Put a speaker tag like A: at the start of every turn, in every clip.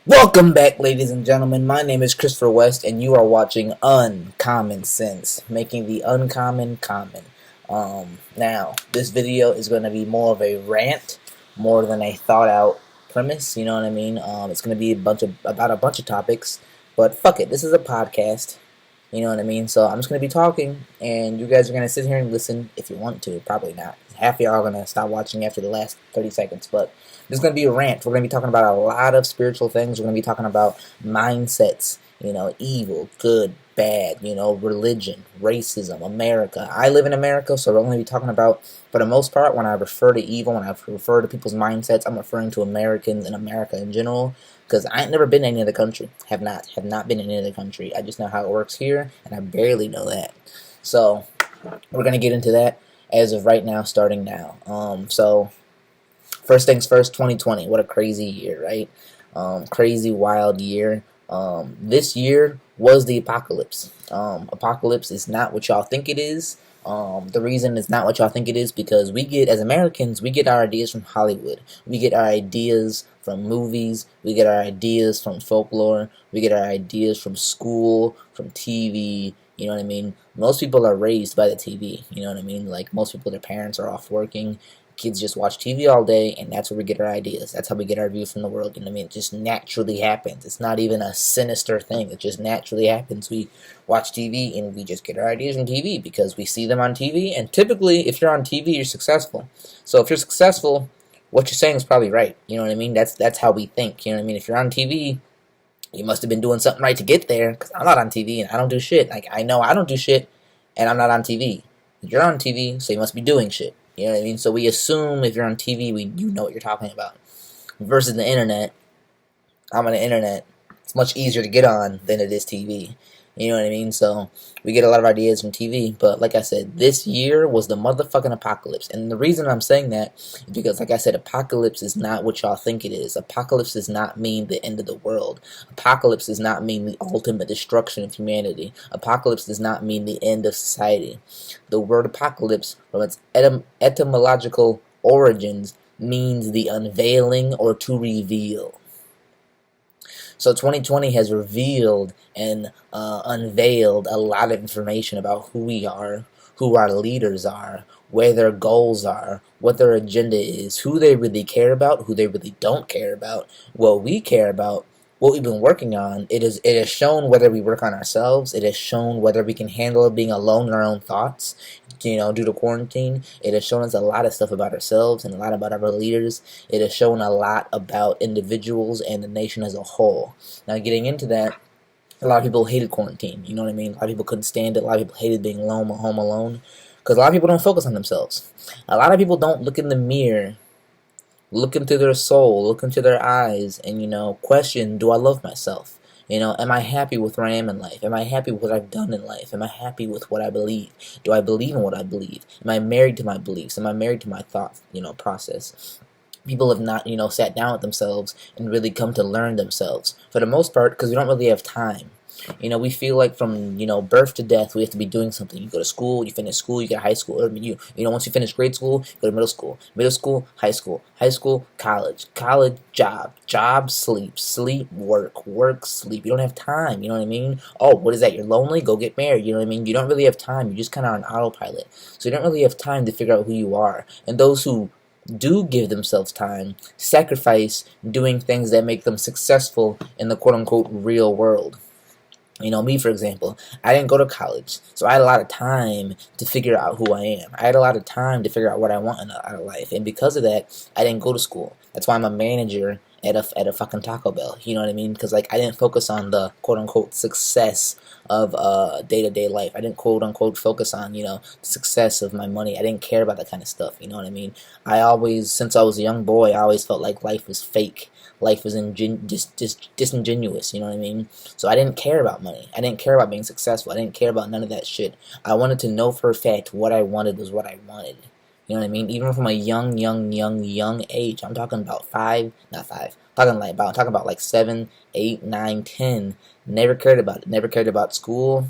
A: Welcome back, ladies and gentlemen. My name is Christopher West, and you are watching Uncommon Sense, making the uncommon common. Now, this video is going to be more of a rant, more than a thought-out premise. You know what I mean? It's going to be about a bunch of topics, but fuck it. This is a podcast. You know what I mean? So I'm just going to be talking, and you guys are going to sit here and listen if you want to. Probably not. Half of y'all are going to stop watching after the last 30 seconds, but this is going to be a rant. We're going to be talking about a lot of spiritual things. We're going to be talking about mindsets, evil, good, bad, religion, racism, America. I live in America, so we're only be talking about, for the most part, when I refer to evil, when I refer to people's mindsets, I'm referring to Americans and America in general. Because I ain't never been in any other country. Have not been in any other country. I just know how it works here, and I barely know that. So, we're going to get into that as of right now, starting now. So, first things first, 2020. What a crazy year, right? Crazy, wild year. This year was the apocalypse. Apocalypse is not what y'all think it is. The reason it's not what y'all think it is because as Americans, we get our ideas from Hollywood. We get our ideas from movies. We get our ideas from folklore. We get our ideas from school, from TV. You know what I mean? Most people are raised by the TV. You know what I mean? Like, most people, their parents are off working. Kids just watch TV all day, and that's where we get our ideas. That's how we get our views from the world. You know what I mean? It just naturally happens. It's not even a sinister thing. It just naturally happens. We watch TV, and we just get our ideas from TV because we see them on TV. And typically, if you're on TV, you're successful. So if you're successful, what you're saying is probably right. You know what I mean? That's how we think. You know what I mean? If you're on TV, you must have been doing something right to get there. Because I'm not on TV, and I don't do shit. Like, I know I don't do shit, and I'm not on TV. You're on TV, so you must be doing shit. You know what I mean? So we assume if you're on TV, you know what you're talking about. Versus the internet, I'm on the internet. It's much easier to get on than it is TV. You know what I mean? So we get a lot of ideas from TV. But like I said, this year was the motherfucking apocalypse. And the reason I'm saying that is because, like I said, apocalypse is not what y'all think it is. Apocalypse does not mean the end of the world. Apocalypse does not mean the ultimate destruction of humanity. Apocalypse does not mean the end of society. The word apocalypse, from its etymological origins, means the unveiling or to reveal. So 2020 has revealed and unveiled a lot of information about who we are, who our leaders are, where their goals are, what their agenda is, who they really care about, who they really don't care about, what we care about, what we've been working on. It has shown whether we work on ourselves. It has shown whether we can handle being alone in our own thoughts, due to quarantine. It has shown us a lot of stuff about ourselves and a lot about our leaders. It has shown a lot about individuals and the nation as a whole. Now, getting into that, a lot of people hated quarantine. You know what I mean? A lot of people couldn't stand it. A lot of people hated being home alone. Because a lot of people don't focus on themselves. A lot of people don't look in the mirror, look into their soul, look into their eyes, and, question, do I love myself? Am I happy with where I am in life? Am I happy with what I've done in life? Am I happy with what I believe? Do I believe in what I believe? Am I married to my beliefs? Am I married to my thought, process? People have not, sat down with themselves and really come to learn themselves. For the most part, because we don't really have time. We feel like from, birth to death, we have to be doing something. You go to school, you finish school, you get high school. Once you finish grade school, you go to middle school, high school, college, job, sleep, work, sleep. You don't have time, you know what I mean? Oh, what is that? You're lonely? Go get married, you know what I mean? You don't really have time. You're just kind of on autopilot. So you don't really have time to figure out who you are. And those who do give themselves time sacrifice doing things that make them successful in the quote-unquote real world. Me, for example, I didn't go to college, so I had a lot of time to figure out who I am. I had a lot of time to figure out what I want out of life, and because of that, I didn't go to school. That's why I'm a manager at a fucking Taco Bell, you know what I mean? Because, I didn't focus on the quote-unquote success of day-to-day life. I didn't quote-unquote focus on, the success of my money. I didn't care about that kind of stuff, you know what I mean? Since I was a young boy, I always felt like life was fake. Life was disingenuous, you know what I mean? So I didn't care about money. I didn't care about being successful. I didn't care about none of that shit. I wanted to know for a fact what I wanted was what I wanted. You know what I mean? Even from a young age. I'm talking about talking about 7, 8, 9, 10. Never cared about it. Never cared about school.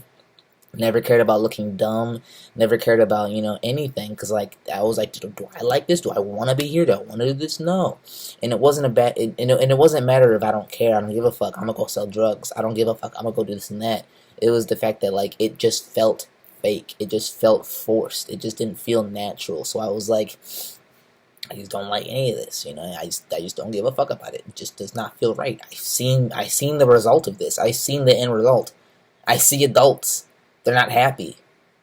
A: Never cared about looking dumb. Never cared about, anything. Because, like, I was like, do I like this? Do I want to be here? Do I want to do this? No. And it wasn't a bad, and it wasn't a matter of I don't care. I don't give a fuck. I'm going to go sell drugs. I don't give a fuck. I'm going to go do this and that. It was the fact that, like, it just felt fake. It just felt forced. It just didn't feel natural. So I was like, I just don't like any of this, I just don't give a fuck about it. It just does not feel right. I seen the result of this. I seen the end result. I see adults. They're not happy.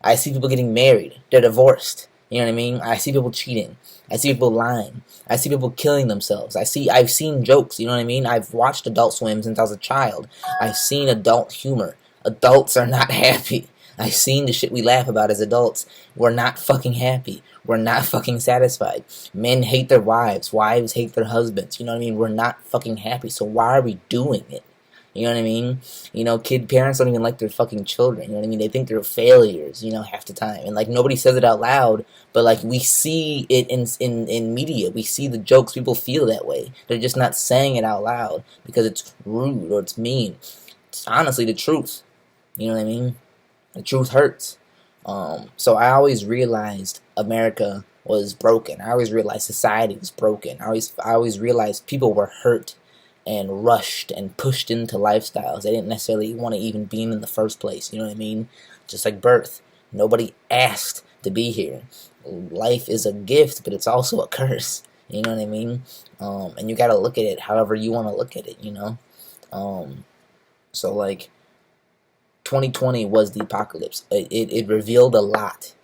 A: I see people getting married. They're divorced. You know what I mean? I see people cheating. I see people lying. I see people killing themselves. I've seen jokes, you know what I mean? I've watched Adult Swim since I was a child. I've seen adult humor. Adults are not happy. I've seen the shit we laugh about as adults. We're not fucking happy. We're not fucking satisfied. Men hate their wives. Wives hate their husbands. You know what I mean? We're not fucking happy. So why are we doing it? You know what I mean? Parents don't even like their fucking children. You know what I mean? They think they're failures, half the time. And, like, nobody says it out loud, but, like, we see it in media. We see the jokes. People feel that way. They're just not saying it out loud because it's rude or it's mean. It's honestly the truth. You know what I mean? The truth hurts. So I always realized America was broken. I always realized society was broken. I always realized people were hurt and rushed and pushed into lifestyles they didn't necessarily want to even be in the first place. You know what I mean? Just like birth. Nobody asked to be here. Life is a gift, but it's also a curse. You know what I mean? And you gotta look at it however you want to look at it, So, like, 2020 was the apocalypse. It revealed a lot.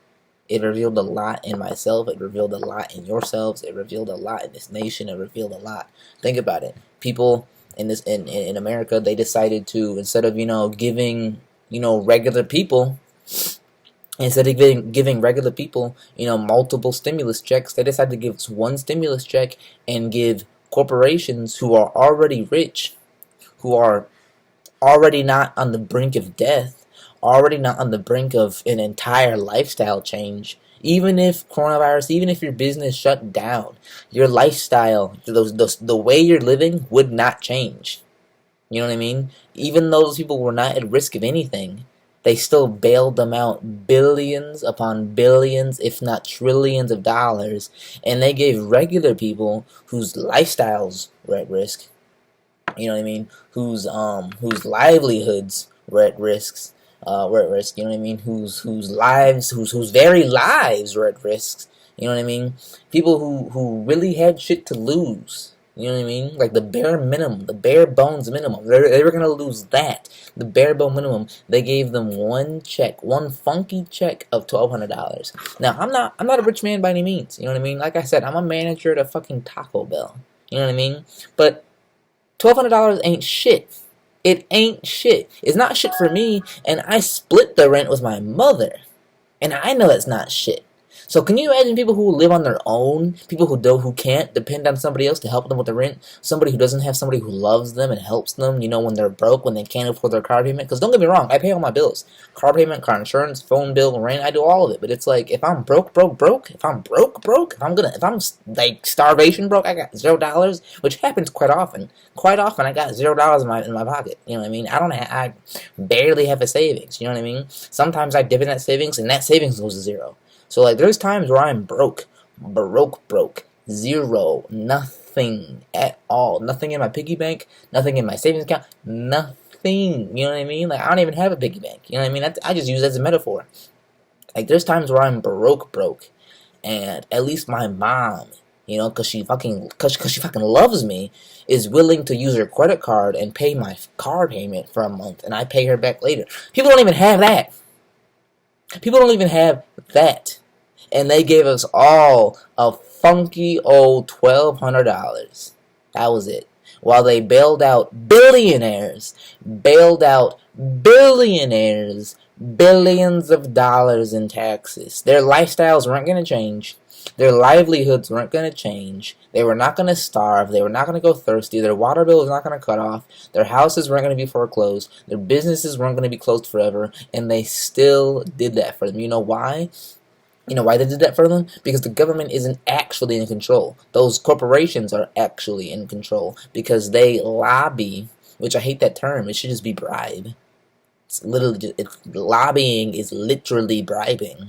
A: It revealed a lot in myself. It revealed a lot in yourselves. It revealed a lot in this nation. It revealed a lot. Think about it. People in America, they decided to, instead of giving regular people, multiple stimulus checks, they decided to give one stimulus check and give corporations who are already rich, who are already not on the brink of death, already not on the brink of an entire lifestyle change. Even if your business shut down, your lifestyle, the way you're living would not change. You know what I mean? Even though those people were not at risk of anything, they still bailed them out billions upon billions, if not trillions of dollars, and they gave regular people whose lifestyles were at risk, you know what I mean, whose livelihoods were at risk, you know what I mean, whose very lives were at risk, you know what I mean, people who really had shit to lose, you know what I mean, like the bare minimum, the bare bones minimum, they were gonna lose that, the bare bone minimum. They gave them one funky check of $1,200. Now, I'm not a rich man by any means, you know what I mean, like I said, I'm a manager at a fucking Taco Bell, you know what I mean, but $1,200 ain't shit. It ain't shit. It's not shit for me, and I split the rent with my mother, and I know it's not shit. So can you imagine people who live on their own, people who can't depend on somebody else to help them with the rent, somebody who doesn't have somebody who loves them and helps them, when they're broke, when they can't afford their car payment? Because don't get me wrong, I pay all my bills. Car payment, car insurance, phone bill, rent, I do all of it. But it's like, if I'm broke, if I'm if I'm like starvation broke, I got $0, which happens quite often. Quite often I got $0 in my pocket. You know what I mean? I barely have a savings. You know what I mean? Sometimes I dip in that savings, and that savings goes to zero. So, like, there's times where I'm broke, zero, nothing at all, nothing in my piggy bank, nothing in my savings account, nothing, you know what I mean? Like, I don't even have a piggy bank, you know what I mean? I just use it as a metaphor. Like, there's times where I'm broke, and at least my mom, because she fucking loves me, is willing to use her credit card and pay my car payment for a month, and I pay her back later. People don't even have that. And they gave us all a funky old $1,200. That was it. While they bailed out billionaires, billions of dollars in taxes. Their lifestyles weren't going to change. Their livelihoods weren't going to change. They were not going to starve. They were not going to go thirsty. Their water bill was not going to cut off. Their houses weren't going to be foreclosed. Their businesses weren't going to be closed forever. And they still did that for them. You know why? You know why they did that for them? Because the government isn't actually in control. Those corporations are actually in control because they lobby, which I hate that term. It should just be bribe. It's literally lobbying is literally bribing.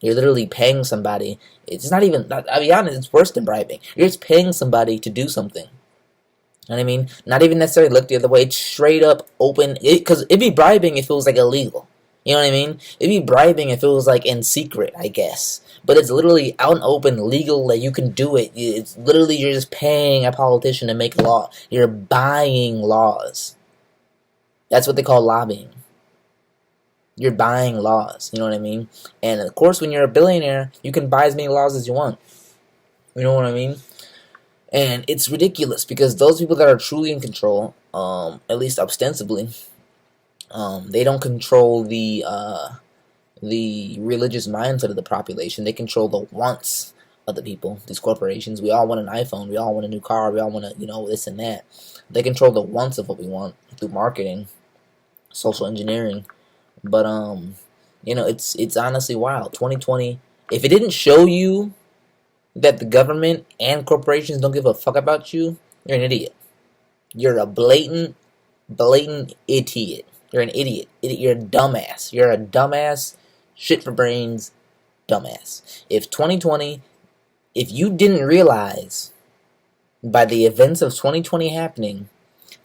A: You're literally paying somebody. It's not even, I'll be honest, it's worse than bribing. You're just paying somebody to do something. You know what I mean? Not even necessarily look the other way. It's straight up open. Because it'd be bribing if it was like illegal. You know what I mean? It'd be bribing if it was like in secret, I guess. But it's literally out and open, legal, that you can do it. It's literally, you're just paying a politician to make a law. You're buying laws. That's what they call lobbying. You're buying laws. You know what I mean? And of course, when you're a billionaire, you can buy as many laws as you want. You know what I mean? And it's ridiculous because those people that are truly in control, at least ostensibly, they don't control the religious mindset of the population. They control the wants of the people. These corporations, we all want an iPhone, we all want a new car, we all want to, this and that. They control the wants of what we want through marketing, social engineering. But it's honestly wild. 2020. If it didn't show you that the government and corporations don't give a fuck about you, you're an idiot. You're a blatant idiot. You're an idiot. You're a dumbass. You're a dumbass, shit for brains, dumbass. If 2020, if you didn't realize by the events of 2020 happening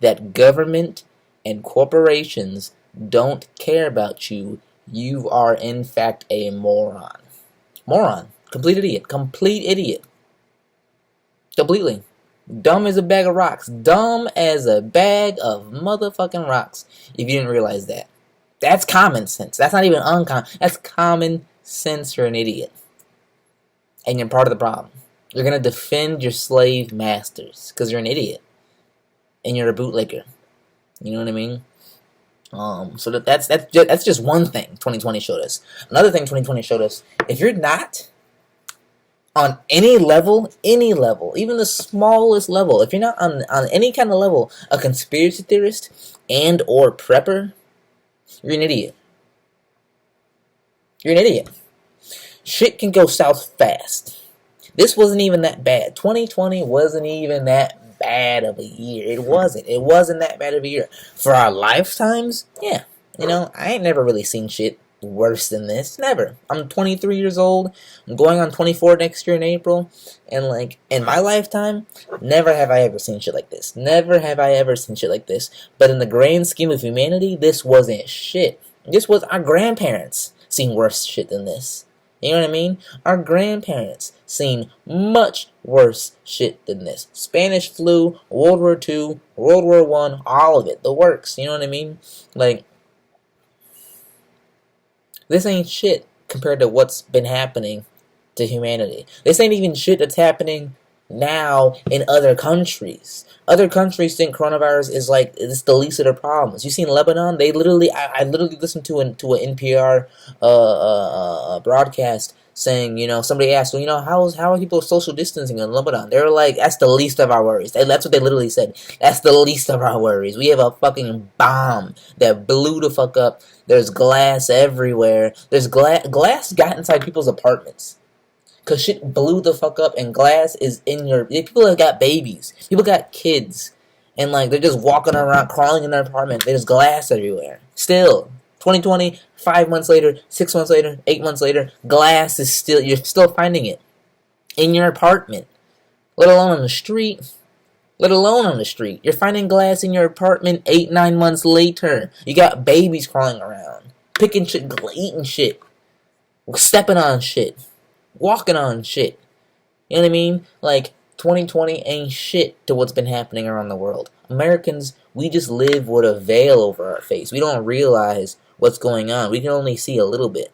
A: that government and corporations don't care about you, you are in fact a moron. Moron. Complete idiot. Complete idiot. Completely. Dumb as a bag of rocks. Dumb as a bag of motherfucking rocks. If you didn't realize that. That's common sense. That's not even uncommon. That's common sense. You're an idiot. And you're part of the problem. You're going to defend your slave masters because you're an idiot. And you're a bootlegger. You know what I mean? So that's just one thing 2020 showed us. Another thing 2020 showed us, if you're not on any level, even the smallest level, if you're not on any kind of level a conspiracy theorist and or prepper, you're an idiot. You're an idiot. Shit can go south fast. This wasn't even that bad. 2020 wasn't even that bad of a year. It wasn't. It wasn't that bad of a year. For our lifetimes, yeah. I ain't never really seen shit worse than this. Never. I'm 23 years old. I'm going on 24 next year in April. And in my lifetime, never have I ever seen shit like this. Never have I ever seen shit like this. But in the grand scheme of humanity, this wasn't shit. This was our grandparents seen worse shit than this. You know what I mean? Our grandparents seen much worse shit than this. Spanish flu, World War II, World War I, all of it. The works. You know what I mean? This ain't shit compared to what's been happening to humanity. This ain't even shit that's happening now in other countries. Other countries think coronavirus is it's the least of their problems. You seen Lebanon? They literally, I literally listened to an NPR broadcast saying, somebody asked, how are people social distancing in Lebanon? They were like, that's the least of our worries. That's what they literally said. That's the least of our worries. We have a fucking bomb that blew the fuck up. There's glass everywhere. There's glass got inside people's apartments. Because shit blew the fuck up and glass is in your... People have got babies. People got kids. And they're just walking around, crawling in their apartment. There's glass everywhere. Still. 2020, 5 months later, 6 months later, 8 months later, glass is still... You're still finding it. In your apartment. Let alone on the street. Let alone on the street. You're finding glass in your apartment 8, 9 months later. You got babies crawling around. Picking shit, eating shit. Stepping on shit. Walking on shit. You know what I mean? 2020 ain't shit to what's been happening around the world. Americans, we just live with a veil over our face. We don't realize what's going on. We can only see a little bit.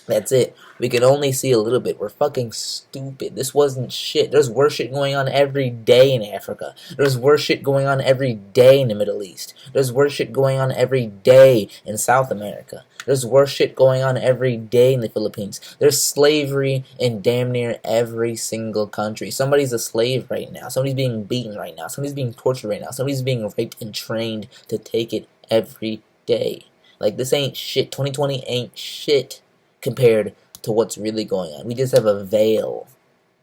A: That's it. We can only see a little bit. We're fucking stupid. This wasn't shit. There's worse shit going on every day in Africa. There's worse shit going on every day in the Middle East. There's worse shit going on every day in South America. There's worse shit going on every day in the Philippines. There's slavery in damn near every single country. Somebody's a slave right now. Somebody's being beaten right now. Somebody's being tortured right now. Somebody's being raped and trained to take it every day. This ain't shit. 2020 ain't shit compared to what's really going on. We just have a veil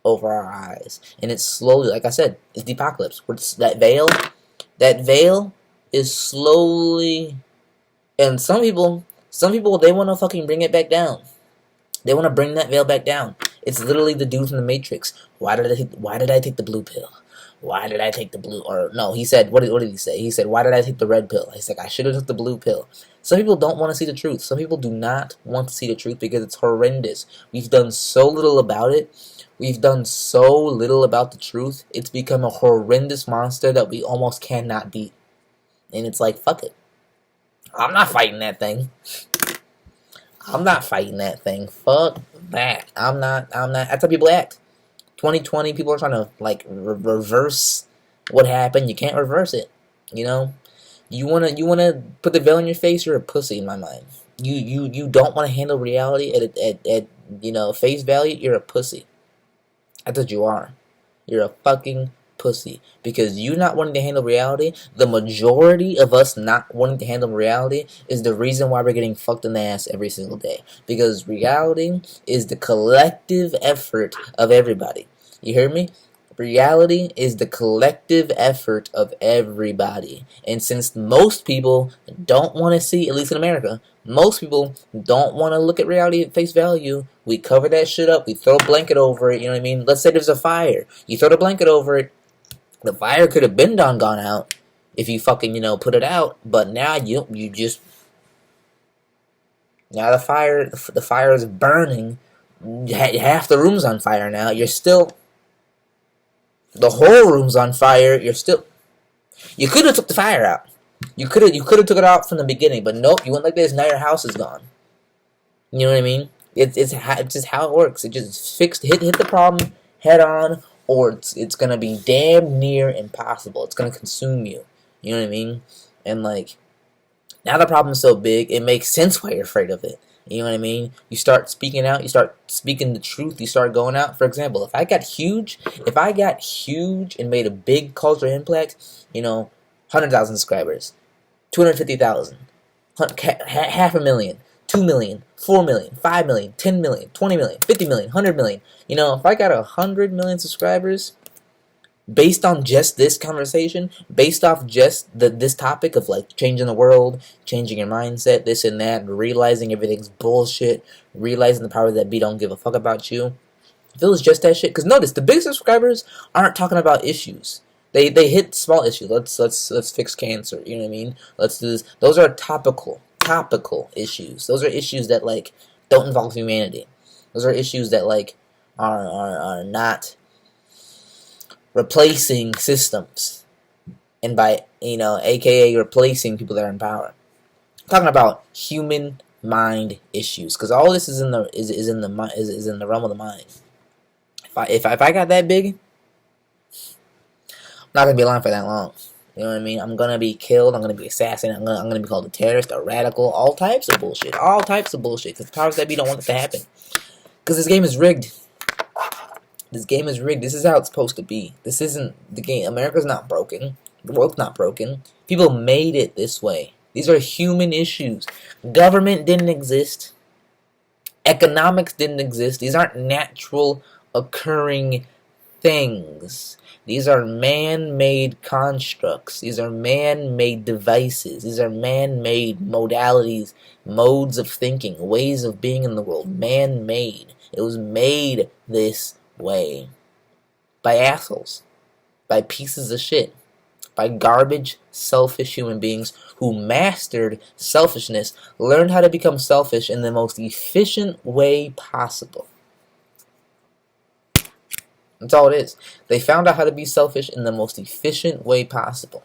A: over our eyes. And it's slowly, like I said, it's the apocalypse. That veil is slowly And some people, they want to fucking bring it back down. They want to bring that veil back down. It's literally the dude from the Matrix. Why did I take the blue pill? Why did I take the blue? Or no, he said, what did he say? He said, why did I take the red pill? He's like, I should have took the blue pill. Some people don't want to see the truth. Some people do not want to see the truth because it's horrendous. We've done so little about it. We've done so little about the truth. It's become a horrendous monster that we almost cannot beat. And it's like, fuck it. I'm not fighting that thing. I'm not fighting that thing. Fuck that. I'm not. That's how people act. 2020, people are trying to, like, reverse what happened. You can't reverse it. You know? You wanna put the veil in your face, you're a pussy in my mind. You don't want to handle reality at you know, face value, you're a pussy. That's what you are. You're a fucking pussy. Because you not wanting to handle reality, the majority of us not wanting to handle reality is the reason why we're getting fucked in the ass every single day. Because reality is the collective effort of everybody. You hear me? Reality is the collective effort of everybody. And since most people don't want to see, at least in America, most people don't want to look at reality at face value, we cover that shit up, we throw a blanket over it, you know what I mean? Let's say there's a fire. You throw the blanket over it, the fire could have been gone out if you fucking, you know, put it out, but now you just, now the fire is burning, half the room's on fire now, you're still, the whole room's on fire, you're still, you could have took the fire out. You could have took it out from the beginning, but nope, you went like this, now your house is gone. You know what I mean? It's just how it works. It just hit the problem head on, or it's gonna be damn near impossible. It's gonna consume you. You know what I mean? And like, now the problem's so big, it makes sense why you're afraid of it. You know what I mean? You start speaking out, you start speaking the truth, you start going out. For example, if I got huge and made a big cultural impact, you know, 100,000 subscribers, 250,000, 500,000, 2 million, 4 million, 5 million, 10 million, 20 million, 50 million, 100 million. You know, if I got 100 million subscribers, based on just this conversation, based off just this topic of like changing the world, changing your mindset, this and that, realizing everything's bullshit, realizing the power that be don't give a fuck about you. If it was just that shit, because notice the big subscribers aren't talking about issues. They hit small issues. Let's fix cancer. You know what I mean? Let's do this. Those are topical issues. Those are issues that like don't involve humanity. Those are issues that like are not replacing systems, and by, you know, aka replacing people that are in power. I'm talking about human mind issues, because all this is in the realm of the mind. If I got that big, I'm not gonna be alive for that long. You know what I mean? I'm gonna be killed. I'm gonna be assassinated. I'm gonna be called a terrorist, a radical, all types of bullshit. All types of bullshit. Because powers that be don't want it to happen. Because this game is rigged. This game is rigged. This is how it's supposed to be. This isn't the game. America's not broken. The world's not broken. People made it this way. These are human issues. Government didn't exist. Economics didn't exist. These aren't natural occurring things. These are man-made constructs. These are man-made devices. These are man-made modalities, modes of thinking, ways of being in the world. Man-made. It was made this way by assholes, by pieces of shit, by garbage, selfish human beings who mastered selfishness, learned how to become selfish in the most efficient way possible. That's all it is. They found out how to be selfish in the most efficient way possible.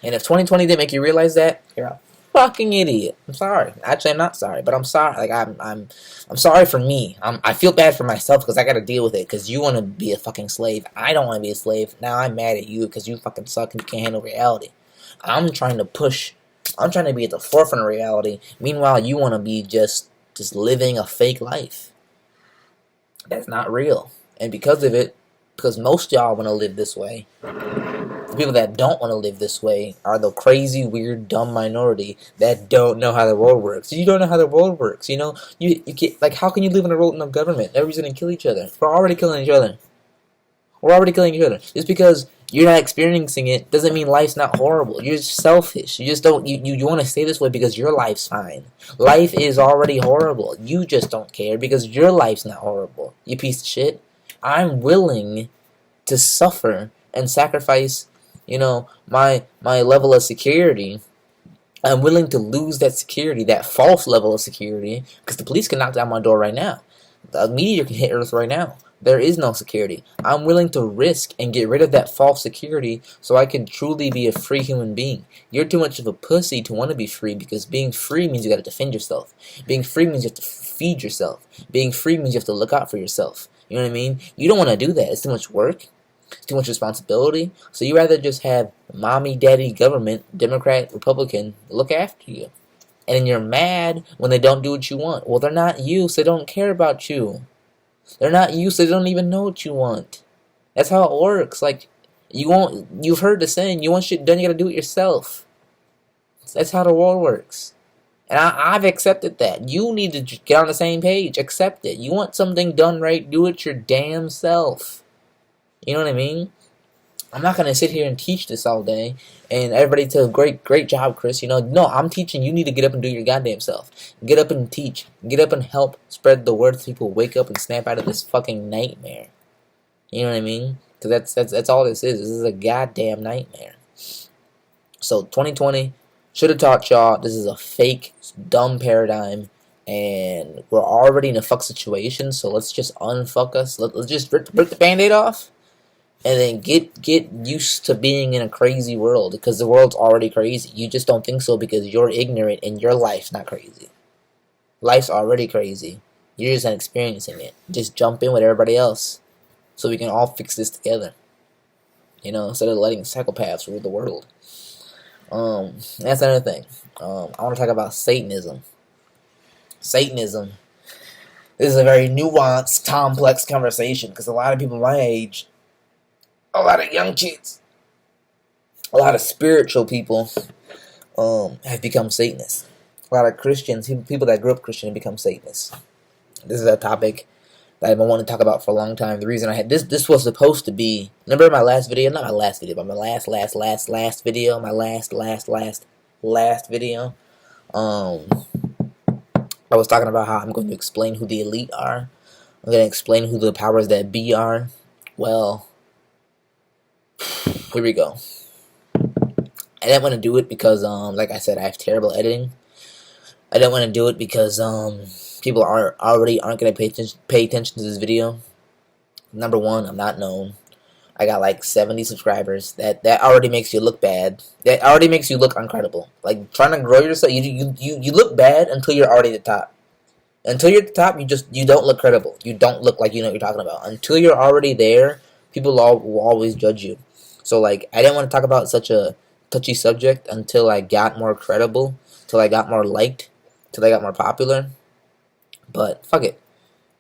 A: And if 2020 didn't make you realize that, you're a fucking idiot. I'm sorry. Actually, I'm not sorry, but I'm sorry. Like I'm sorry for me. I feel bad for myself because I got to deal with it. Because you want to be a fucking slave. I don't want to be a slave. Now I'm mad at you because you fucking suck and you can't handle reality. I'm trying to push. I'm trying to be at the forefront of reality. Meanwhile, you want to be just living a fake life. That's not real. And because of it, because most y'all want to live this way, the people that don't want to live this way are the crazy, weird, dumb minority that don't know how the world works. You don't know how the world works, you know? You can't, like, how can you live in a world of government? Everybody's going to kill each other. We're already killing each other. We're already killing each other. Just because You're not experiencing it doesn't mean life's not horrible. You're just selfish. You just don't you want to stay this way because your life's fine. Life is already horrible. You just don't care because your life's not horrible. You piece of shit. I'm willing to suffer and sacrifice, my level of security. I'm willing to lose that security, that false level of security, because the police can knock down my door right now. The meteor can hit Earth right now. There is no security. I'm willing to risk and get rid of that false security so I can truly be a free human being. You're too much of a pussy to want to be free, because being free means you gotta defend yourself. Being free means you have to feed yourself. Being free means you have to look out for yourself. You know what I mean? You don't want to do that. It's too much work. It's too much responsibility. So you rather just have mommy, daddy, government, Democrat, Republican, look after you. And then you're mad when they don't do what you want. Well, they're not you, so they don't care about you. They're not you, so they don't even know what you want. That's how it works. Like, you've heard the saying, you want shit done, you gotta do it yourself. That's how the world works. And I've accepted that. You need to get on the same page. Accept it. You want something done right, do it your damn self. You know what I mean? I'm not going to sit here and teach this all day and everybody tell, great job, Chris. No, I'm teaching. You need to get up and do your goddamn self. Get up and teach. Get up and help spread the word so people wake up and snap out of this fucking nightmare. You know what I mean? Because that's all this is. This is a goddamn nightmare. So 2020 should have taught y'all this is a fake, dumb paradigm. And we're already in a fuck situation. So let's just unfuck us. Let's just rip the band-aid off. And then get used to being in a crazy world, because the world's already crazy. You just don't think so because you're ignorant and your life's not crazy. Life's already crazy. You're just not experiencing it. Just jump in with everybody else so we can all fix this together. Instead of letting psychopaths rule the world. That's another thing. I want to talk about Satanism. Satanism. This is a very nuanced, complex conversation, because a lot of people my age, a lot of young kids, a lot of spiritual people have become Satanists. A lot of Christians, people that grew up Christian, have become Satanists. This is a topic that I've been wanting to talk about for a long time. The reason I had this was supposed to be, remember my last video? Not my last video, but my last video. My last video. I was talking about how I'm going to explain who the elite are. I'm going to explain who the powers that be are. Well, here we go. I didn't want to do it because, like I said, I have terrible editing. I didn't want to do it because people aren't going to pay attention to this video. Number one, I'm not known. I got like 70 subscribers. That already makes you look bad. That already makes you look incredible. Like, trying to grow yourself, you look bad until you're already at the top. Until you're at the top, you don't look credible. You don't look like you know what you're talking about. Until you're already there, people will always judge you. So, like, I didn't want to talk about such a touchy subject until I got more credible, till I got more liked, till I got more popular. But fuck it.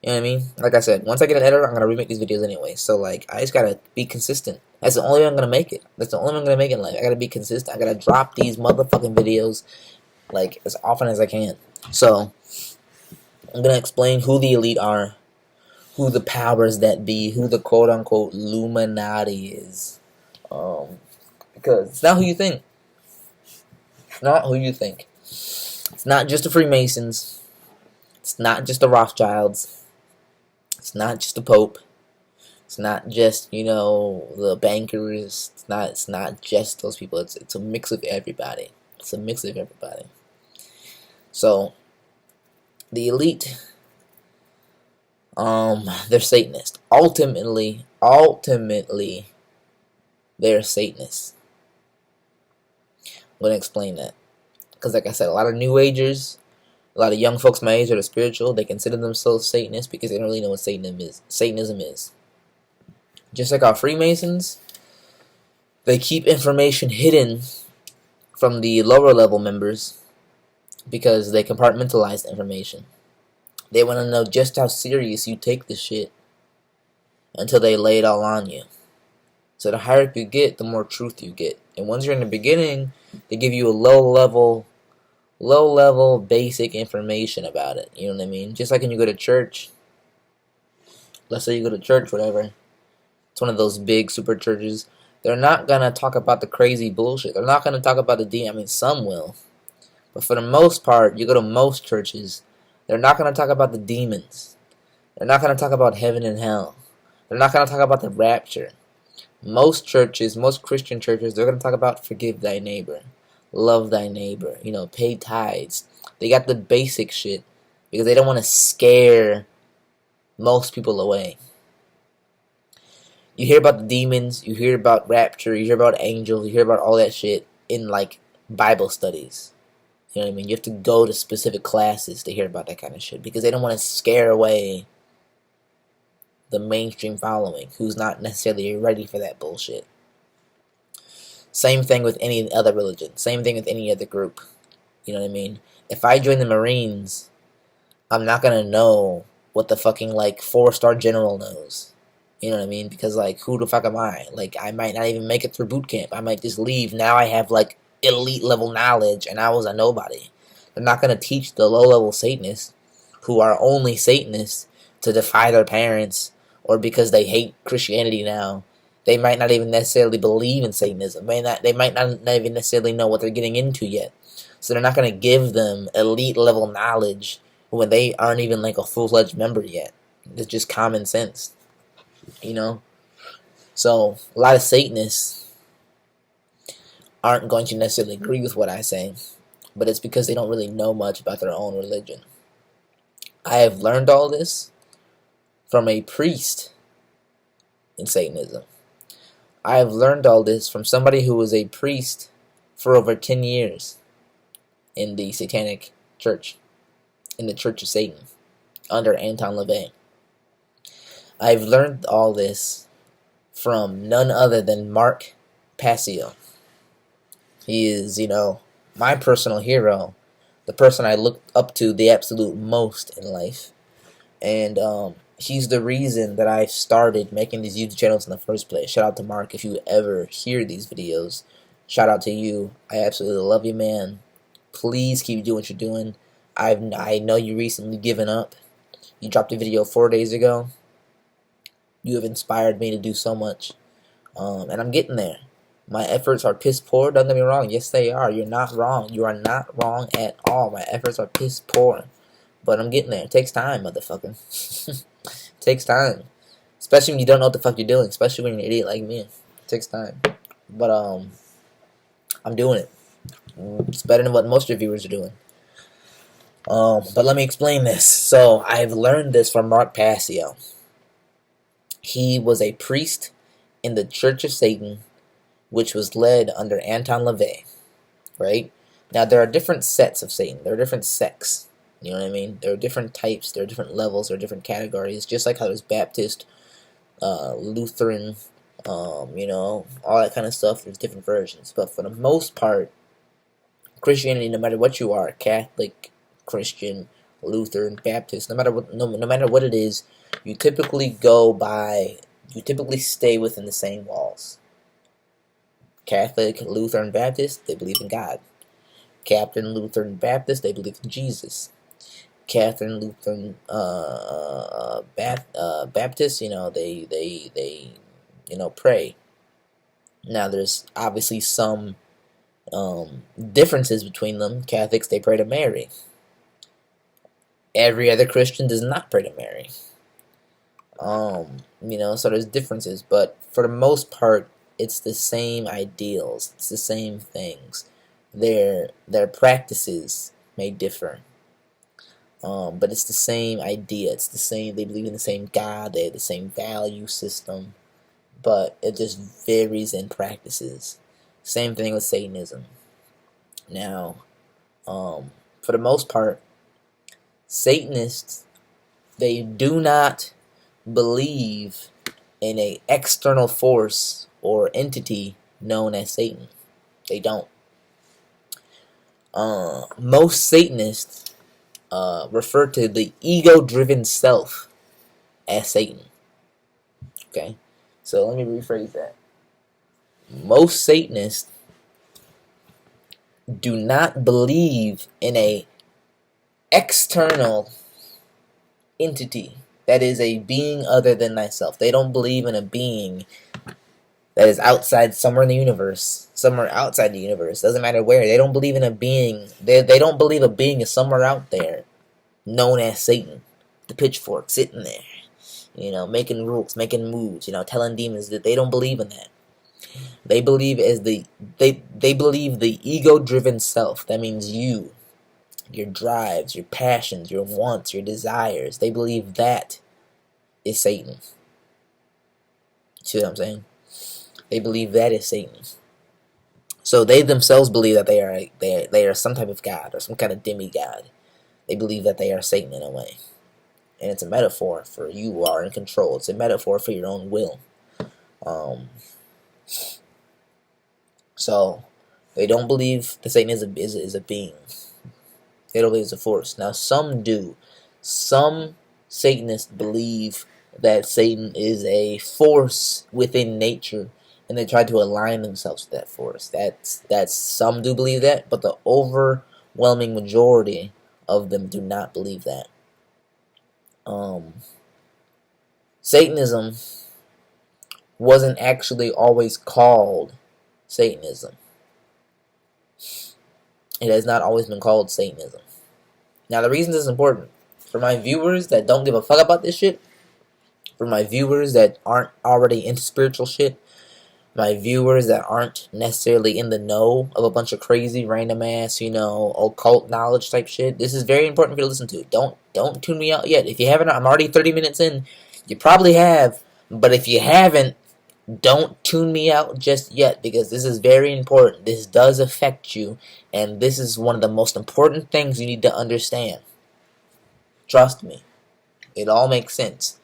A: You know what I mean? Like I said, once I get an editor, I'm going to remake these videos anyway. So, like, I just got to be consistent. That's the only way I'm going to make it. That's the only way I'm going to make it in life. I got to be consistent. I got to drop these motherfucking videos, like, as often as I can. So, I'm going to explain who the elite are, who the powers that be, who the quote-unquote Illuminati is. Because it's not who you think. It's not who you think. It's not just the Freemasons. It's not just the Rothschilds. It's not just the Pope. It's not just, the bankers. It's not just those people. It's a mix of everybody. It's a mix of everybody. So, the elite, they're Satanists. Ultimately, they're Satanists. I'm going to explain that. Because like I said, a lot of New Agers, a lot of young folks my age that are spiritual, they consider themselves Satanists because they don't really know what Satanism is. Just like our Freemasons, they keep information hidden from the lower level members because they compartmentalize the information. They want to know just how serious you take this shit until they lay it all on you. So the higher up you get, the more truth you get. And once you're in the beginning, they give you a low level basic information about it. You know what I mean? Just like when you go to church. Let's say you go to church, whatever. It's one of those big super churches. They're not gonna talk about the crazy bullshit. They're not gonna talk about the demon. I mean, some will, but for the most part, you go to most churches, they're not gonna talk about the demons. They're not gonna talk about heaven and hell. They're not gonna talk about the rapture. Most churches, most Christian churches, they're gonna talk about forgive thy neighbor, love thy neighbor, pay tithes. They got the basic shit because they don't want to scare most people away. You hear about the demons, you hear about rapture, you hear about angels, you hear about all that shit in like Bible studies. You know what I mean? You have to go to specific classes to hear about that kind of shit because they don't want to scare away the mainstream following who's not necessarily ready for that bullshit. Same thing with any other religion. Same thing with any other group. You know what I mean? If I join the Marines, I'm not gonna know what the fucking like 4-star general knows. You know what I mean? Because like, who the fuck am I? Like, I might not even make it through boot camp. I might just leave. Now I have like elite level knowledge, and I was a nobody. They're not gonna teach the low level Satanists, who are only Satanists, to defy their parents, or because they hate Christianity now. They might not even necessarily believe in Satanism. They might not even necessarily know what they're getting into yet. So they're not gonna give them elite level knowledge when they aren't even like a full-fledged member yet. It's just common sense. So a lot of Satanists aren't going to necessarily agree with what I say, but it's because they don't really know much about their own religion. I have learned all this from a priest in Satanism. I have learned all this from somebody who was a priest for over 10 years in the Satanic Church, in the Church of Satan, under Anton LaVey. I've learned all this from none other than Mark Passio. He is, my personal hero, the person I look up to the absolute most in life. And he's the reason that I started making these YouTube channels in the first place. Shout out to Mark if you ever hear these videos. Shout out to you. I absolutely love you, man. Please keep doing what you're doing. I know you recently given up. You dropped a video 4 days ago. You have inspired me to do so much. And I'm getting there. My efforts are piss poor. Don't get me wrong. Yes, they are. You're not wrong. You are not wrong at all. My efforts are piss poor. But I'm getting there. It takes time, motherfucker. It takes time. Especially when you don't know what the fuck you're doing. Especially when you're an idiot like me. It takes time. But, I'm doing it. It's better than what most reviewers are doing. But let me explain this. So, I've learned this from Mark Passio. He was a priest in the Church of Satan, which was led under Anton LaVey, right? Now, there are different sets of Satan. There are different sects, you know what I mean? There are different types, there are different levels, there are different categories, just like how there's Baptist, Lutheran, all that kind of stuff. There's different versions. But for the most part, Christianity, no matter what you are, Catholic, Christian, Lutheran, Baptist, no matter what it is, you typically stay within the same walls. Catholic, Lutheran, Baptist, they believe in God. Captain, Lutheran, Baptist, they believe in Jesus. Catherine, Lutheran, Baptist, they pray. Now, there's obviously some differences between them. Catholics, they pray to Mary. Every other Christian does not pray to Mary. So there's differences, but for the most part, it's the same ideals. It's the same things. Their practices may differ, but it's the same idea. It's the same. They believe in the same God. They have the same value system, but it just varies in practices. Same thing with Satanism. Now, for the most part, Satanists, they do not believe in an external force or entity known as Satan. They don't. Most Satanists refer to the ego-driven self as Satan. Okay? So let me rephrase that. Most Satanists do not believe in a external entity that is a being other than thyself. They don't believe in a being that is outside, somewhere in the universe, somewhere outside the universe. Doesn't matter where. They don't believe in a being. They don't believe a being is somewhere out there, known as Satan, the pitchfork sitting there, making rules, making moves, telling demons that they don't believe in that. They believe they believe the ego-driven self. That means you, your drives, your passions, your wants, your desires. They believe that is Satan. See what I'm saying? They believe that is Satan. So they themselves believe that they are some type of god or some kind of demigod. They believe that they are Satan in a way. And it's a metaphor for you are in control. It's a metaphor for your own will. So they don't believe that Satan is a being. They don't believe it's a force. Now some do. Some Satanists believe that Satan is a force within nature, and they try to align themselves with that force. That's some do believe that, but the overwhelming majority of them do not believe that. Satanism wasn't actually always called Satanism. It has not always been called Satanism. Now, the reason this is important, for my viewers that don't give a fuck about this shit, for my viewers that aren't already into spiritual shit, my viewers that aren't necessarily in the know of a bunch of crazy, random ass, occult knowledge type shit, this is very important for you to listen to. Don't tune me out yet. If you haven't, I'm already 30 minutes in. You probably have, but if you haven't, don't tune me out just yet, because this is very important. This does affect you, and this is one of the most important things you need to understand. Trust me. It all makes sense.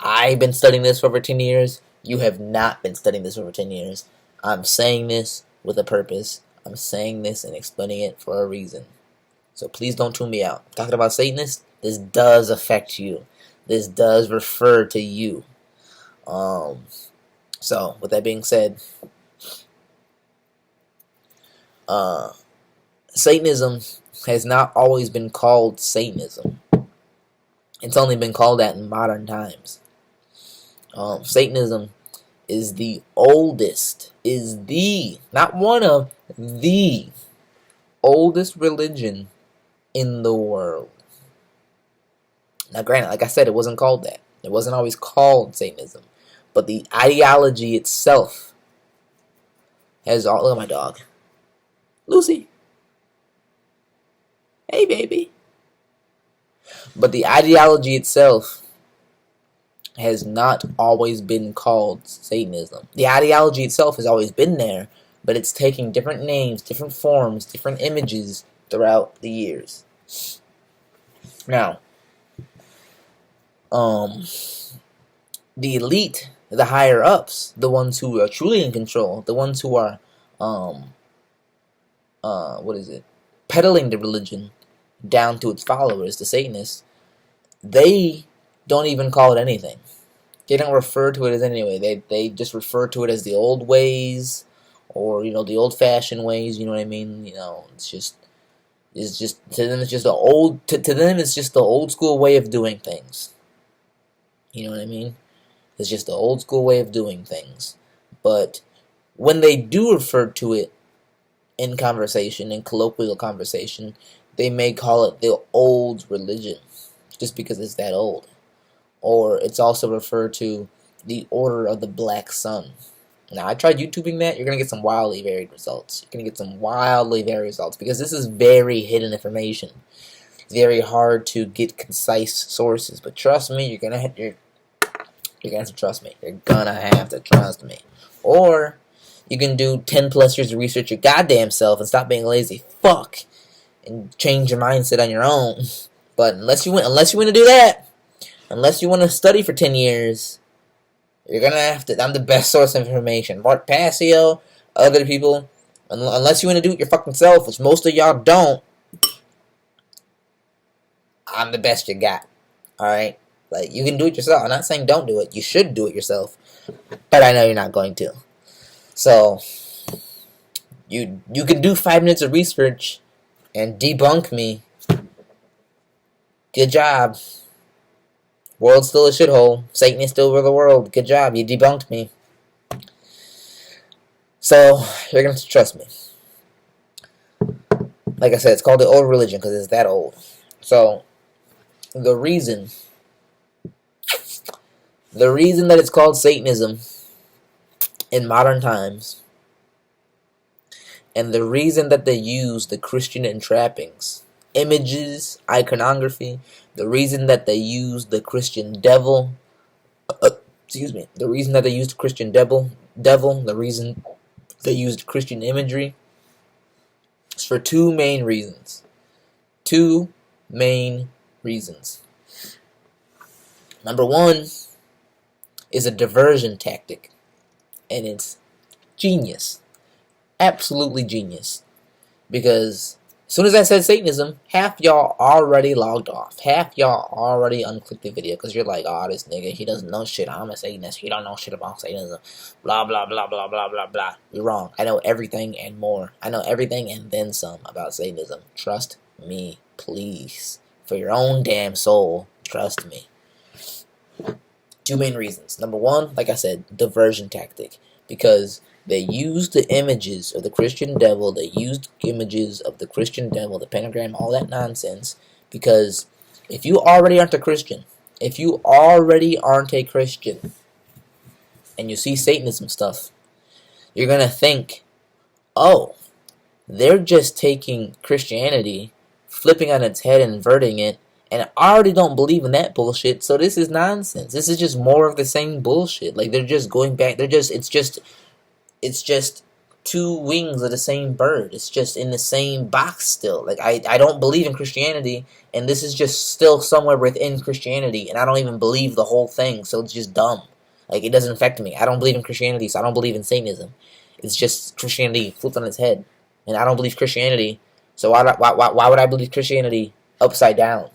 A: I've been studying this for over 10 years. You have not been studying this for over 10 years. I'm saying this with a purpose. I'm saying this and explaining it for a reason. So please don't tune me out. Talking about Satanists, this does affect you. This does refer to you. So, with that being said, Satanism has not always been called Satanism. It's only been called that in modern times. Satanism is the oldest, not one of, the oldest religion in the world. Now, granted, like I said, it wasn't called that. It wasn't always called Satanism. But the ideology itself has all... Look at my dog. Lucy. Hey, baby. But the ideology itself has not always been called Satanism. The ideology itself has always been there, but it's taking different names, different forms, different images throughout the years. Now, the elite, the higher ups, the ones who are truly in control, the ones who are, peddling the religion down to its followers, the Satanists, they don't even call it anything. They don't refer to it as anyway. They just refer to it as the old ways, or the old-fashioned ways. You know what I mean? It's just to them it's just the old. To them it's just the old school way of doing things. You know what I mean? It's just the old school way of doing things. But when they do refer to it in conversation, in colloquial conversation, they may call it the old religion, just because it's that old. Or it's also referred to the Order of the Black Sun. Now, I tried YouTubing that. You're going to get some wildly varied results. You're going to get some wildly varied results, because this is very hidden information. It's very hard to get concise sources. But trust me, you're going to have to trust me. You're going to have to trust me. Or you can do 10 plus years of research your goddamn self and stop being lazy. Fuck. And change your mindset on your own. But unless you want to do that, unless you want to study for 10 years, you're going to have to... I'm the best source of information. Mark Passio, other people, unless you want to do it your fucking self, which most of y'all don't, I'm the best you got. Alright? Like, you can do it yourself. I'm not saying don't do it. You should do it yourself. But I know you're not going to. So, you can do 5 minutes of research and debunk me. Good job. World's still a shithole. Satan is still over the world. Good job. You debunked me. So you're gonna have to trust me. Like I said, it's called the old religion because it's that old. So the reason that it's called Satanism in modern times, and the reason that they use the Christian entrappings, images, iconography, the reason that they use the Christian devil, the reason that they used the Christian devil, the reason they used Christian imagery, is for two main reasons. Two main reasons. Number one is a diversion tactic, and it's genius. Absolutely genius. Because as soon as I said Satanism, half y'all already logged off. Half y'all already unclicked the video because you're like, oh, this nigga, he doesn't know shit. I'm a Satanist. He don't know shit about Satanism. Blah, blah, blah, blah, blah, blah, blah. You're wrong. I know everything and more. I know everything and then some about Satanism. Trust me, please. For your own damn soul, trust me. Two main reasons. Number one, like I said, diversion tactic. Because they used the images of the Christian devil, they used images of the Christian devil, the pentagram, all that nonsense. Because if you already aren't a Christian, and you see Satanism stuff, you're going to think, oh, they're just taking Christianity, flipping on its head, inverting it, and I already don't believe in that bullshit, so this is nonsense. This is just more of the same bullshit. Like, they're just going back, it's just two wings of the same bird. It's just in the same box still. Like, I don't believe in Christianity, and this is just still somewhere within Christianity, and I don't even believe the whole thing, so it's just dumb. Like, it doesn't affect me. I don't believe in Christianity, so I don't believe in Satanism. It's just Christianity flipped on its head. And I don't believe Christianity, so why would I believe Christianity upside down?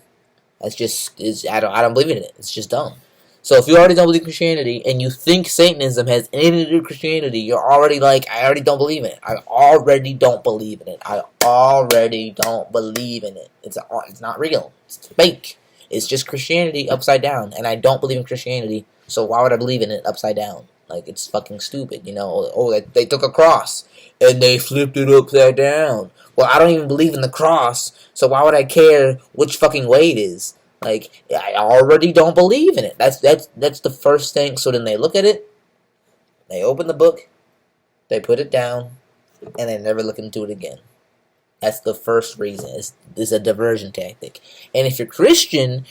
A: I don't believe in it. It's just dumb. So if you already don't believe Christianity and you think Satanism has anything to do with Christianity, you're already like, I already don't believe in it. I already don't believe in it. It's not real. It's fake. It's just Christianity upside down, and I don't believe in Christianity. So why would I believe in it upside down? Like, it's fucking stupid, you know? Oh, they took a cross and they flipped it upside down. Well, I don't even believe in the cross, so why would I care which fucking way it is? Like, I already don't believe in it. That's the first thing. So then they look at it, they open the book, they put it down, and they never look into it again. That's the first reason. It's a diversion tactic. And if you're Christian,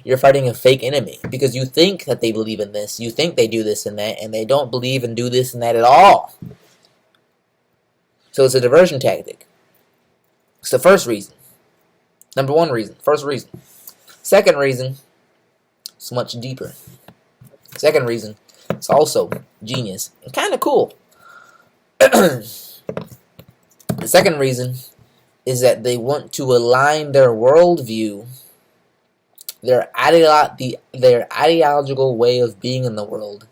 A: you're fighting a fake enemy. Because you think that they believe in this, you think they do this and that, and they don't believe and do this and that at all. So it's a diversion tactic. It's the first reason. Number one reason. First reason. Second reason, it's much deeper. Second reason, it's also genius and kind of cool. The second reason is that they want to align their worldview, their ideological way of being in the world,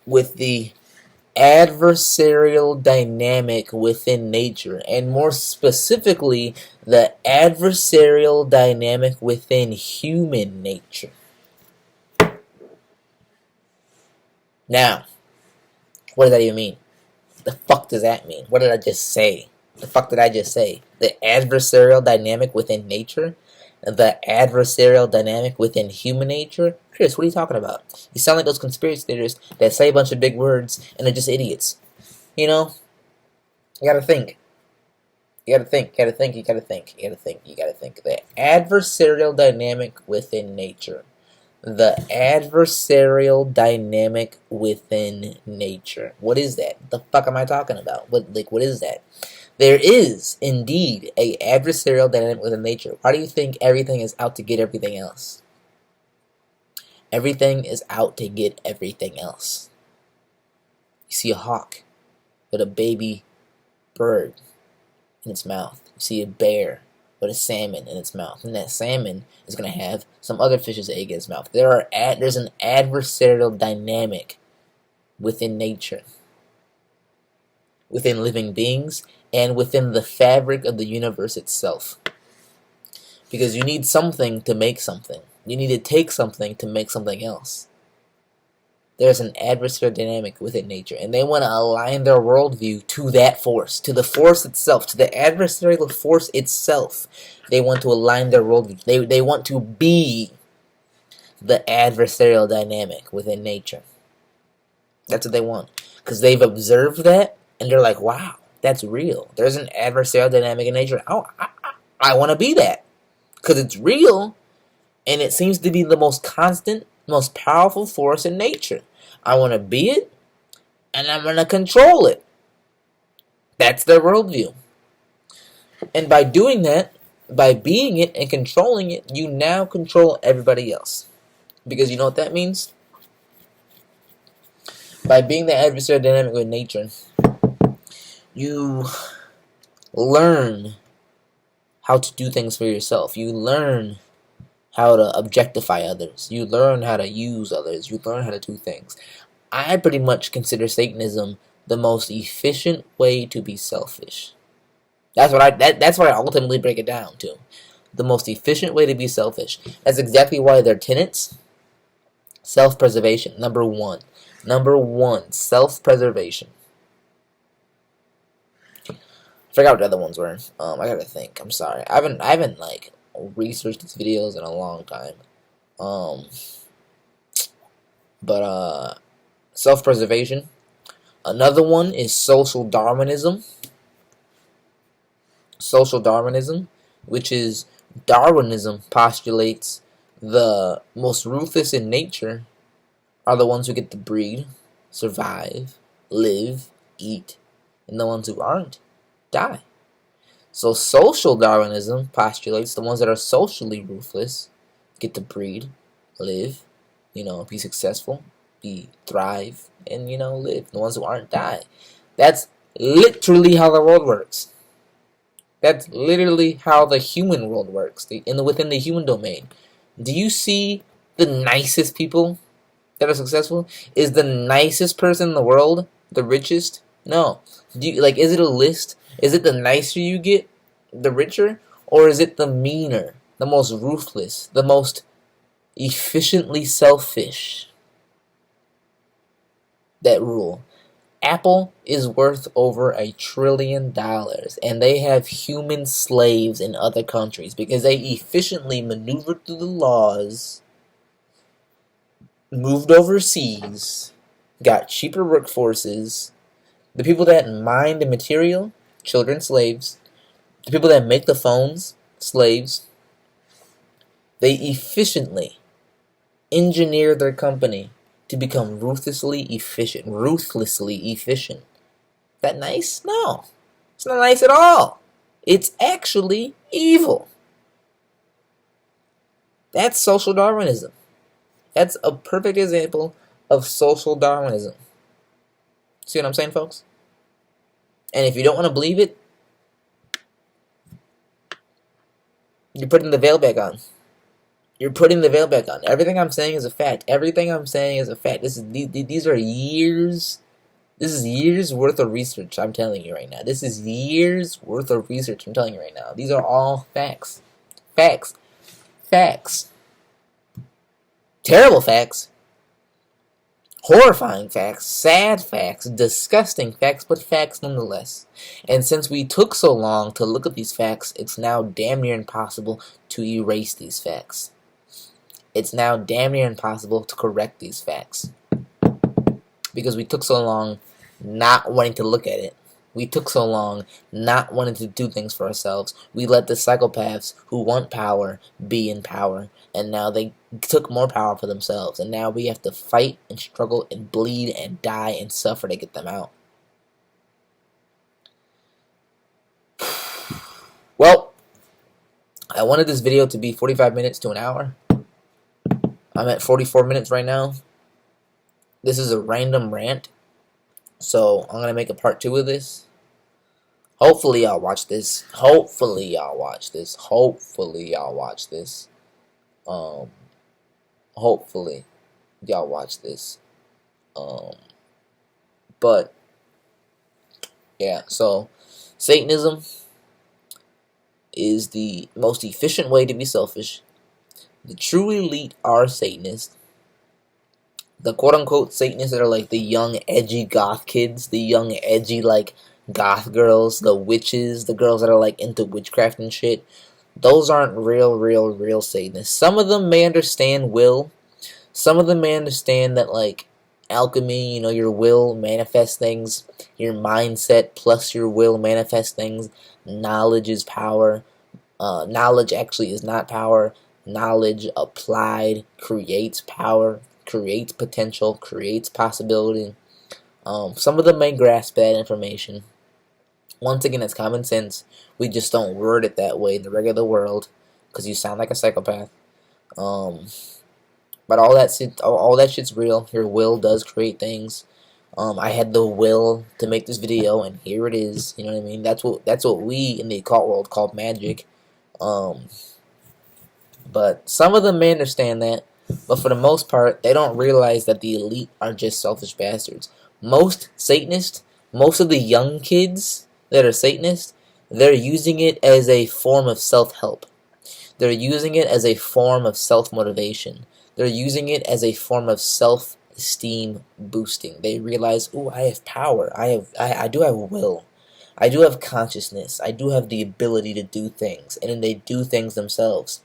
A: with the adversarial dynamic within nature, and more specifically, the adversarial dynamic within human nature. Now, what does that even mean? The fuck does that mean? What did I just say? The fuck did I just say? The adversarial dynamic within nature? The adversarial dynamic within human nature? Chris, what are you talking about? You sound like those conspiracy theorists that say a bunch of big words and they're just idiots. You know? You gotta think. You gotta think. The adversarial dynamic within nature. The adversarial dynamic within nature. What is that? The fuck am I talking about? What is that? There is, indeed, a adversarial dynamic within nature. Why do you think everything is out to get everything else? Everything is out to get everything else. You see a hawk with a baby bird in its mouth. You see a bear with a salmon in its mouth. And that salmon is going to have some other fish's egg in its mouth. There's an adversarial dynamic within nature, within living beings, and within the fabric of the universe itself. Because you need something to make something. You need to take something to make something else. there's an adversarial dynamic within nature, and they want to align their worldview to that force, to the force itself, to the adversarial force itself. They want to align their worldview. They want to be the adversarial dynamic within nature. That's what they want, because they've observed that, and they're like, wow, that's real. There's an adversarial dynamic in nature. I want to be that, because it's real, and it seems to be the most constant, most powerful force in nature. I want to be it, and I'm going to control it. That's their worldview. And by doing that, by being it and controlling it, you now control everybody else. Because you know what that means? By being the adversarial dynamic with nature, you learn how to do things for yourself. You learn how to objectify others. You learn how to use others. You learn how to do things. I pretty much consider Satanism the most efficient way to be selfish. That's what I ultimately break it down to. The most efficient way to be selfish. That's exactly why their tenets. Self-preservation, number one. Number one, self-preservation. I forgot what the other ones were. I gotta think. I'm sorry. I haven't like researched these videos in a long time. But self-preservation. Another one is social Darwinism. Social Darwinism, which is Darwinism postulates the most ruthless in nature are the ones who get to breed, survive, live, eat, and the ones who aren't die. So social Darwinism postulates the ones that are socially ruthless get to breed, live, be successful, thrive, and live. The ones who aren't die. That's literally how the world works. That's literally how the human world works. Within the human domain. Do you see the nicest people that are successful? Is the nicest person in the world the richest? No. Is it a list? Is it the nicer you get, the richer? Or is it the meaner, the most ruthless, the most efficiently selfish that rule? Apple is worth over $1 trillion, and they have human slaves in other countries because they efficiently maneuvered through the laws, moved overseas, got cheaper workforces. The people that mine the material, children slaves. The people that make the phones, slaves. They efficiently engineer their company to become ruthlessly efficient. Ruthlessly efficient. Is that nice? No. It's not nice at all. It's actually evil. That's social Darwinism. That's a perfect example of social Darwinism. See what I'm saying, folks? And if you don't want to believe it, you're putting the veil back on. You're putting the veil back on. Everything I'm saying is a fact. Everything I'm saying is a fact. These are years. This is years worth of research. I'm telling you right now. This is years worth of research. I'm telling you right now. These are all facts. Facts. Facts. Terrible facts. Horrifying facts. Sad facts. Disgusting facts. But facts nonetheless. And since we took so long to look at these facts, it's now damn near impossible to erase these facts. It's now damn near impossible to correct these facts. Because we took so long not wanting to look at it. We took so long not wanting to do things for ourselves. We let the psychopaths who want power be in power. And now they took more power for themselves. And now we have to fight and struggle and bleed and die and suffer to get them out. Well, I wanted this video to be 45 minutes to an hour. I'm at 44 minutes right now. This is a random rant. So I'm going to make a part 2 of this. Hopefully y'all watch this. Hopefully y'all watch this. Hopefully y'all watch this. Hopefully y'all watch this. But yeah, so Satanism is the most efficient way to be selfish. The true elite are Satanists. the quote-unquote Satanists that are like the young, edgy goth kids, the young, edgy, like, goth girls, the witches, the girls that are, like, into witchcraft and shit, those aren't real Satanists. Some of them may understand will. Some of them may understand that, like, alchemy, you know, your will manifests things. Your mindset plus your will manifests things. Knowledge is power. Knowledge actually is not power. Knowledge applied creates power, creates potential, creates possibility. Some of them may grasp that information. Once again, it's common sense. We just don't word it that way in the regular world because you sound like a psychopath. But all that shit's real. Your will does create things. I had the will to make this video, and here it is. You know what I mean? That's what we in the occult world call magic. But some of them may understand that, but for the most part, they don't realize that the elite are just selfish bastards. Most Satanists, most of the young kids that are Satanists, they're using it as a form of self-help. They're using it as a form of self-motivation. They're using it as a form of self-esteem boosting. They realize, ooh, I have power. I do have will. I do have consciousness. I do have the ability to do things. And then they do things themselves.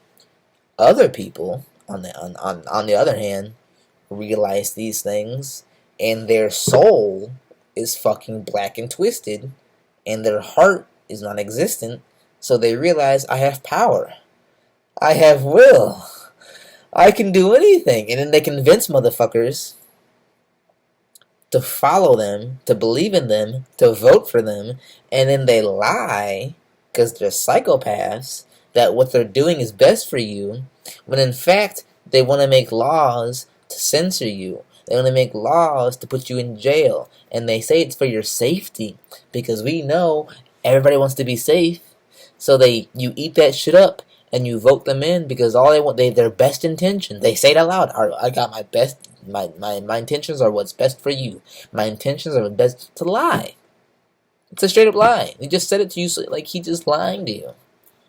A: Other people, on the other hand, realize these things, and their soul is fucking black and twisted, and their heart is non-existent, so they realize, I have power. I have will. I can do anything. And then they convince motherfuckers to follow them, to believe in them, to vote for them, and then they lie, because they're psychopaths, that what they're doing is best for you, when in fact, they want to make laws to censor you. They want to make laws to put you in jail. And they say it's for your safety, because we know everybody wants to be safe. So you eat that shit up, and you vote them in, because all they want, their best intention. They say it out loud. I got my best, my intentions are what's best for you. My intentions are best to lie. It's a straight up lie. He just said it to you like he's just lying to you.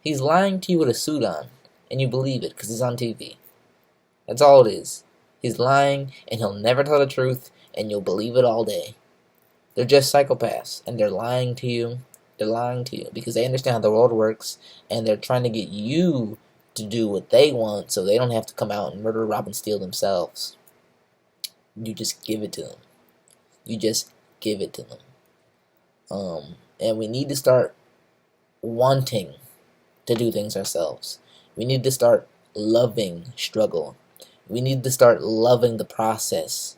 A: He's lying to you with a suit on, and you believe it because he's on TV. That's all it is. He's lying, and he'll never tell the truth, and you'll believe it all day. They're just psychopaths, and they're lying to you. They're lying to you because they understand how the world works, and they're trying to get you to do what they want so they don't have to come out and murder, rob, and steal themselves. You just give it to them. You just give it to them. And we need to start wanting to do things ourselves. We need to start loving struggle. We need to start loving the process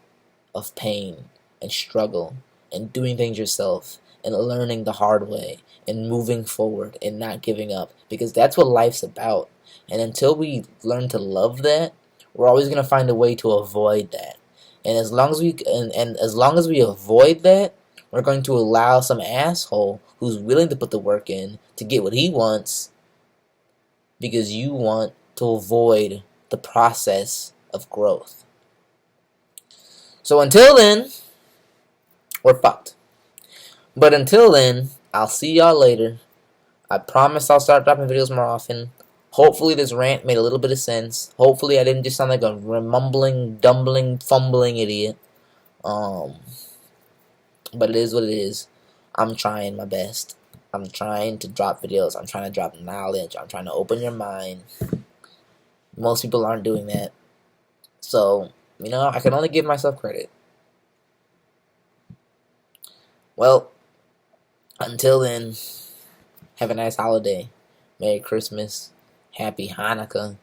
A: of pain and struggle and doing things yourself and learning the hard way and moving forward and not giving up, because that's what life's about. And until we learn to love that, we're always going to find a way to avoid that. And as long as we avoid that, we're going to allow some asshole who's willing to put the work in to get what he wants, because you want to avoid the process of growth. So until then, we're fucked. But until then, I'll see y'all later. I promise I'll start dropping videos more often. Hopefully this rant made a little bit of sense. Hopefully I didn't just sound like a mumbling, dumbling, fumbling idiot. But it is what it is. I'm trying my best. I'm trying to drop videos. I'm trying to drop knowledge. I'm trying to open your mind. Most people aren't doing that. So, you know, I can only give myself credit. Well, until then, have a nice holiday. Merry Christmas. Happy Hanukkah.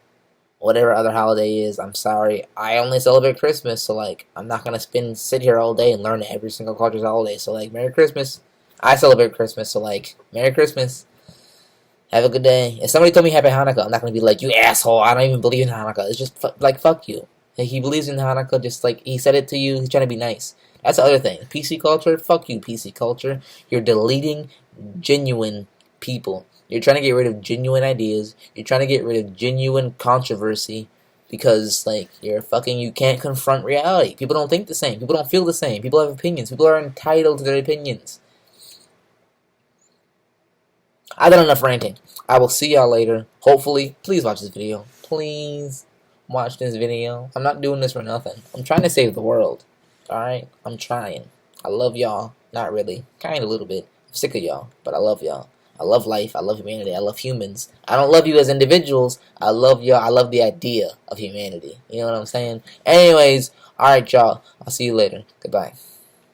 A: Whatever other holiday is, I'm sorry. I only celebrate Christmas, so, like, I'm not going to sit here all day and learn every single culture's holiday. So, like, Merry Christmas. I celebrate Christmas, so, like, Merry Christmas. Have a good day. If somebody told me Happy Hanukkah, I'm not going to be like, you asshole, I don't even believe in Hanukkah. It's just, like, fuck you. Like, he believes in Hanukkah, just like, he said it to you, he's trying to be nice. That's the other thing. PC culture, fuck you, PC culture. You're deleting genuine people. You're trying to get rid of genuine ideas. You're trying to get rid of genuine controversy because, like, you can't confront reality. People don't think the same. People don't feel the same. People have opinions. People are entitled to their opinions. I got enough ranting. I will see y'all later. Hopefully, please watch this video. Please. watch this video. I'm not doing this for nothing. I'm trying to save the world. Alright? I'm trying. I love y'all. Not really. Kind of a little bit. I'm sick of y'all, but I love y'all. I love life. I love humanity. I love humans. I don't love you as individuals. I love y'all. I love the idea of humanity. You know what I'm saying? Anyways, alright, y'all. I'll see you later. Goodbye.